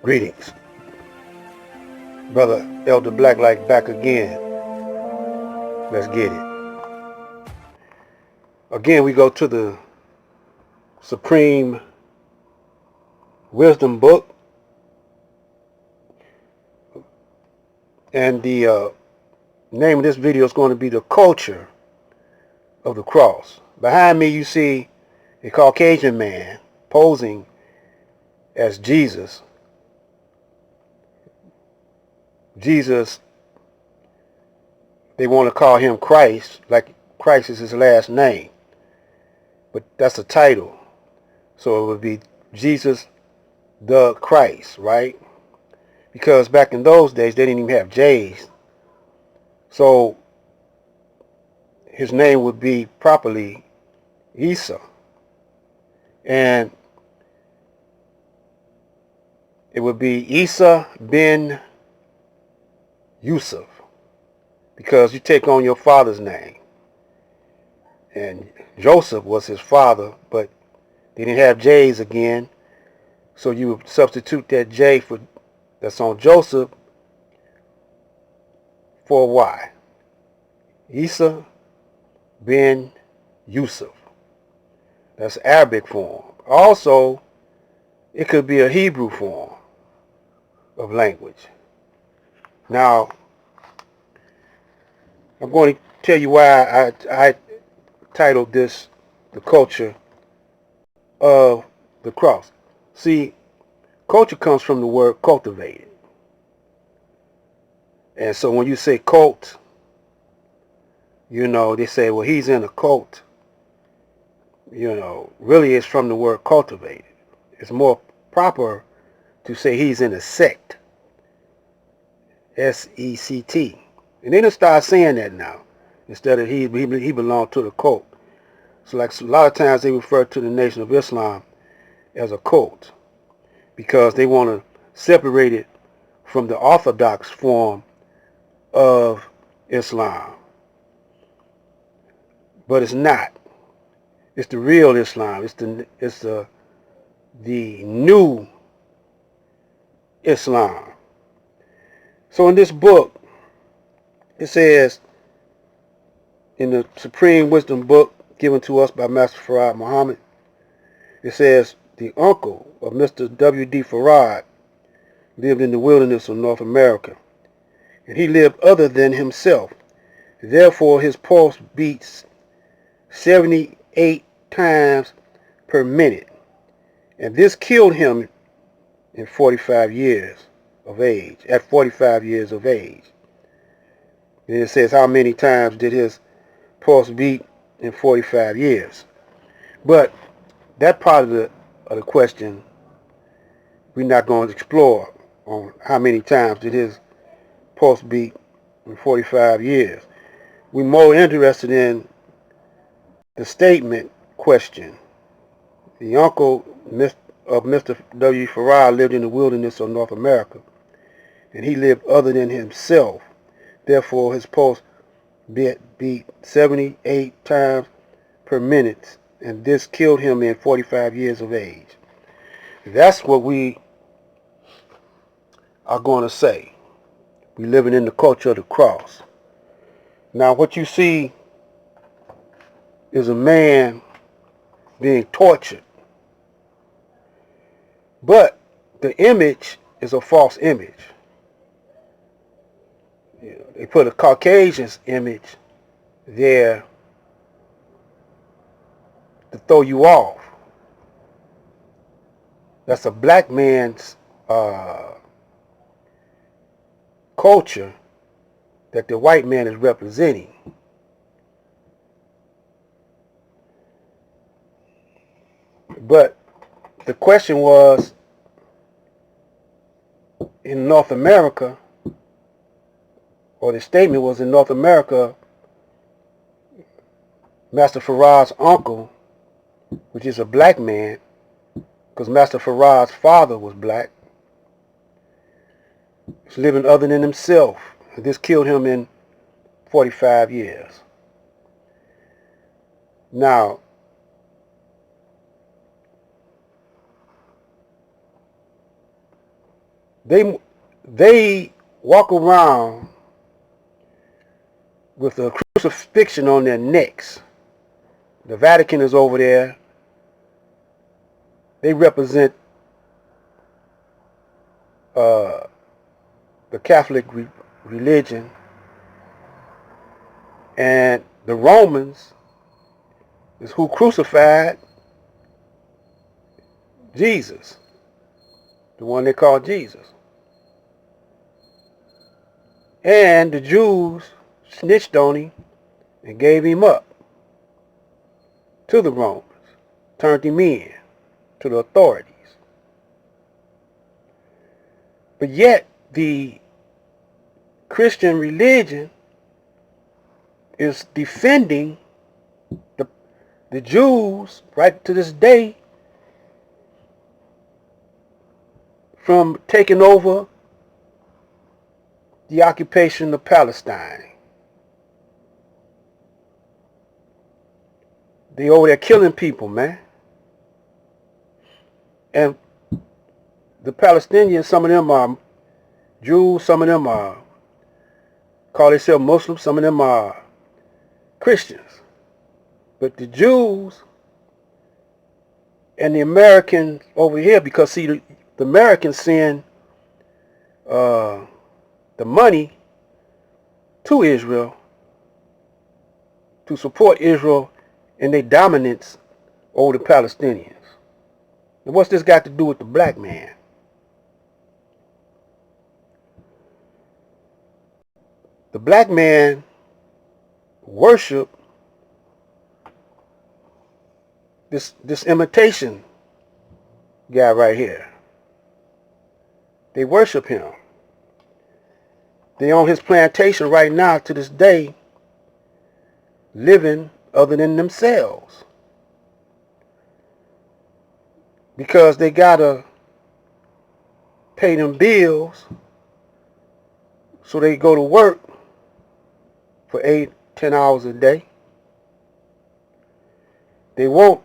Greetings. Brother Elder Blacklight back again. Let's get it. Again, we go to the Supreme Wisdom book, and the name of this video is going to be The Culture of the Cross. Behind me you see a Caucasian man posing as Jesus. Jesus, they want to call him Christ, like Christ is his last name. But that's a title. So it would be Jesus the Christ, right? Because back in those days, they didn't even have J's. So his name would be properly Isa. And it would be Isa bin Yusuf. Because you take on your father's name. And Joseph was his father, but they didn't have J's again. So you would substitute that J that's on Joseph for a Y. Isa bin Yusuf. That's Arabic form. Also, it could be a Hebrew form of language. Now, I'm going to tell you why I titled this The Culture of the Cross. See, culture comes from the word cultivated. And so when you say cult, they say, well, he's in a cult. Really it's from the word cultivated. It's more proper to say he's in a sect. S-E-C-T. And they don't start saying that now. Instead of he belonged to the cult. So like a lot of times they refer to the Nation of Islam as a cult because they want to separate it from the orthodox form of Islam. But it's not. It's the real Islam. It's the new Islam. So in this book, it says in the Supreme Wisdom book given to us by Master Farad Muhammad, it says the uncle of Mr. W.D. Farad lived in the wilderness of North America, and he lived other than himself. Therefore, his pulse beats 78 times per minute, and this killed him in 45 years of age, at 45 years of age. And it says how many times did his pulse beat in 45 years. But that part of the question we're not going to explore on how many times did his pulse beat in 45 years. We're more interested in the statement question. The uncle of Mr. W. Farrar lived in the wilderness of North America, and he lived other than himself. Therefore, his pulse beat 78 times per minute, and this killed him in 45 years of age. That's what we are going to say. We're living in the culture of the cross. Now, what you see is a man being tortured, but the image is a false image. They put a Caucasian's image there to throw you off. That's a black man's culture that the white man is representing. But the question was, in North America, or the statement was in North America, Master Farad's uncle, which is a black man, because Master Farad's father was black, was living other than himself. And this killed him in 45 years. Now, They walk around with a crucifixion on their necks. The Vatican is over there. They represent the Catholic religion, and the Romans is who crucified Jesus, the one they call Jesus. And the Jews snitched on him and gave him up to the Romans, turned him in to the authorities. But yet the Christian religion is defending the Jews right to this day from taking over the occupation of Palestine. They over there killing people, man. And the Palestinians, some of them are Jews, some of them are call themselves Muslims, some of them are Christians. But the Jews and the Americans over here, because see, the Americans send the money to Israel to support Israel in their dominance over the Palestinians. And what's this got to do with the black man? The black man worship this imitation guy right here. They worship him. They on his plantation right now to this day, living other than themselves. Because they gotta pay them bills, so they go to work for 8-10 hours a day. They want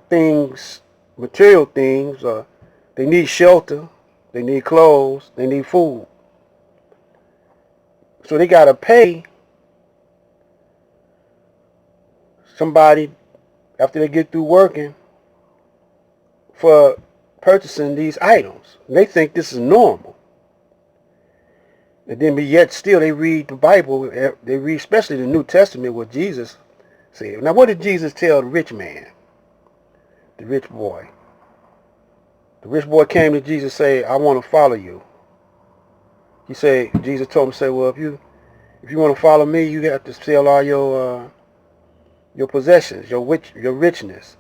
things, material things. They need shelter, they need clothes, they need food. So they gotta pay somebody after they get through working for purchasing these items. And they think this is normal. And then, but yet still they read the Bible, they read especially the New Testament, what Jesus said. Now what did Jesus tell the rich man? The rich boy. The rich boy came to Jesus and said, I want to follow you. He said, Jesus told him, say, well, if you want to follow me, you have to sell all your possessions, your richness,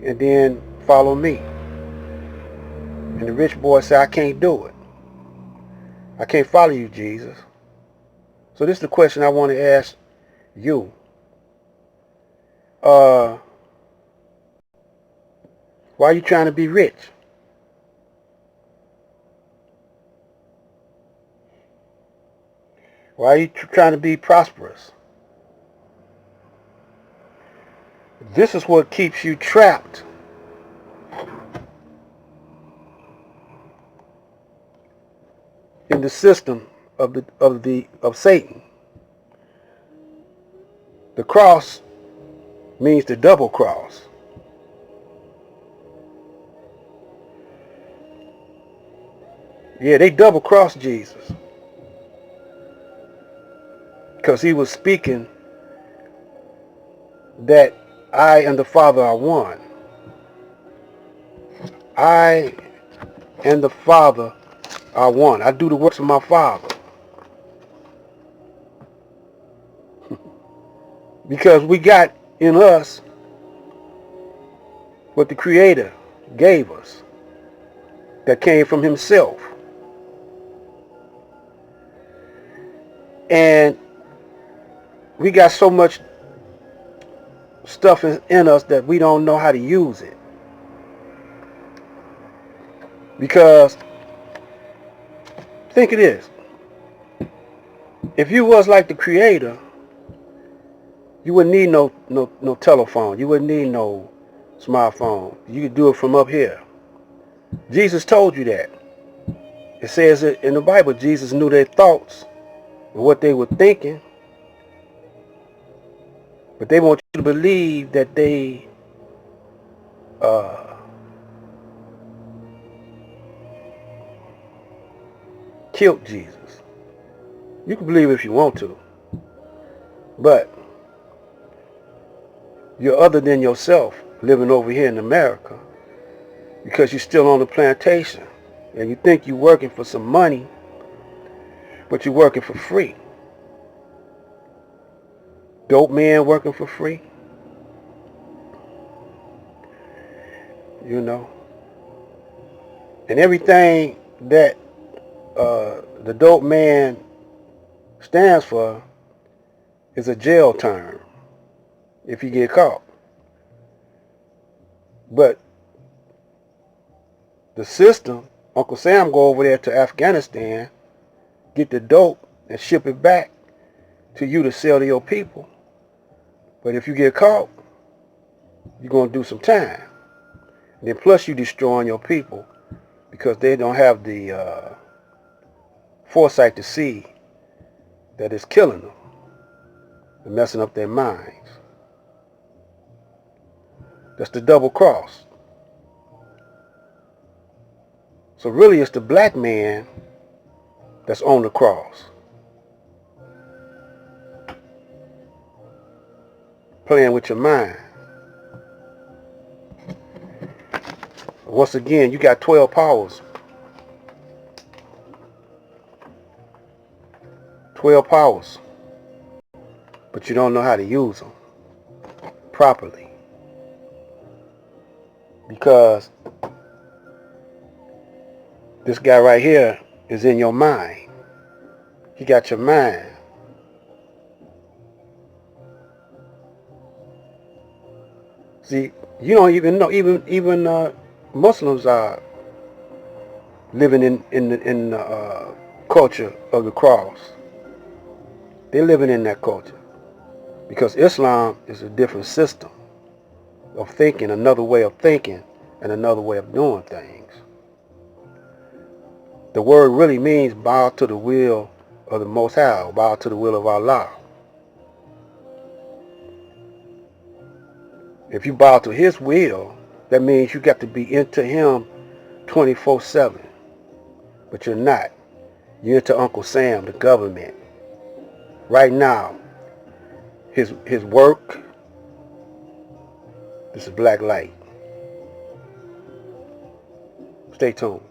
and then follow me. And the rich boy said, I can't do it. I can't follow you, Jesus. So this is the question I want to ask you. Why are you trying to be rich? Why are you trying to be prosperous? This is what keeps you trapped in the system of Satan. The cross means the double cross. Yeah, they double crossed Jesus because he was speaking that I and the Father are one. I and the Father are one. I do the works of my Father. Because we got in us what the Creator gave us that came from himself. And we got so much stuff in us that we don't know how to use it. Because think of this. If you was like the Creator, you wouldn't need no telephone. You wouldn't need no smartphone. You can do it from up here. Jesus told you that. It says in the Bible, Jesus knew their thoughts and what they were thinking. But they want you to believe that they killed Jesus. You can believe if you want to. But you're other than yourself living over here in America because you're still on the plantation. And you think you're working for some money, but you're working for free. Dope man working for free. You know. And everything that the dope man stands for is a jail term if you get caught. But the system, Uncle Sam go over there to Afghanistan, get the dope and ship it back to you to sell to your people. But if you get caught, you're going to do some time. And then plus you destroying your people because they don't have the foresight to see that it's killing them and messing up their minds. That's the double cross. So really it's the black man that's on the cross. Playing with your mind. Once again, you got 12 powers. 12 powers. But you don't know how to use them properly. Because this guy right here is in your mind. He got your mind. See, you don't even know. Even Muslims are living in the culture of the cross. They're living in that culture because Islam is a different system of thinking, another way of thinking, and another way of doing things. The word really means bow to the will of the Most High, bow to the will of Allah. If you bow to His will, that means you got to be into Him 24/7. But you're not. You're into Uncle Sam, the government. Right now, his work, this is Black Light. Stay tuned.